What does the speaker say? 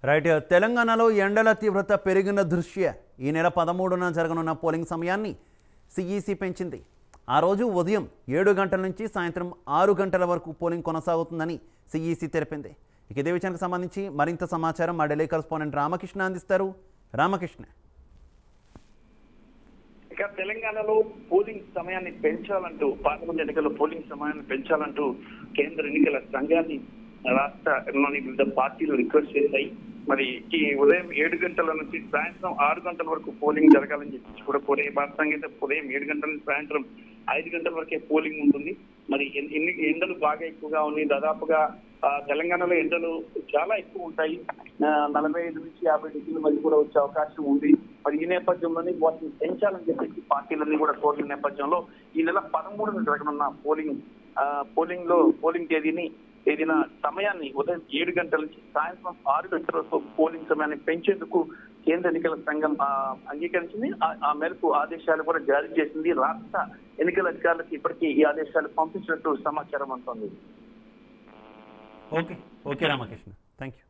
Right. తెలంగాణలో ఎండల తీవ్రత పెరిగిన దృష్ట్యా ఈ నెల 13న జరగనున్న పోలింగ్ సమయాన్ని సిఈసి పెంచింది. ఆ రోజు ఉదయం 7 గంటల నుంచి సాయంత్రం 6 గంటల వరకు పోలింగ్ కొనసాగుతుందని సిఈసి తెలిపింది. ఇదే విషయానికి సంబంధించి మరింత సమాచారం మా ఢిల్లీ కరెస్పాండెంట్ రామకృష్ణ అందిస్తారు. రామకృష్ణ. ఇక తెలంగాణలో పోలింగ్ సమయాన్ని పెంచాలంటూ పార్లమెంట్ ఎన్నికల్లో పోలింగ్ సమయాన్ని పెంచాలంటూ కేంద్ర ఎన్నికల సంఘాన్ని రాష్ట్రంలోని వివిధ పార్టీలు రిక్వెస్ట్ చేశాయి. మరి ఈ ఉదయం 7 గంటల నుంచి సాయంత్రం 6 గంటల వరకు పోలింగ్ జరగాలని చెప్పి కూడా కోరే భారతంగా అయితే ఉదయం 7 గంటల నుంచి సాయంత్రం 5 గంటల వరకే పోలింగ్ ఉంటుంది. మరి ఎండలు బాగా ఎక్కువగా ఉన్నాయి. దాదాపుగా తెలంగాణలో ఎండలు చాలా ఎక్కువ ఉంటాయి. 45 నుంచి 50 డిగ్రీల మధ్య కూడా వచ్చే అవకాశం ఉంది. మరి ఈ నేపథ్యంలోనే వాటిని పెంచాలని చెప్పేసి పార్టీలన్నీ కూడా కోరిన నేపథ్యంలో ఈ నెల 13న జరగనున్న పోలింగ్ తేదీన సమయాన్ని ఉదయం 7 గంటల నుంచి సాయంత్రం 6 గంటల వరకు పోలింగ్ సమయాన్ని పెంచేందుకు కేంద్ర ఎన్నికల సంఘం అంగీకరించింది. ఆ మేరకు ఆదేశాలు కూడా జారీ చేసింది. రాష్ట్ర ఎన్నికల అధికారులకు ఇప్పటికీ ఈ ఆదేశాలు పంపించినట్టు సమాచారం అందుతోంది. Okay Ramakrishna, thank you.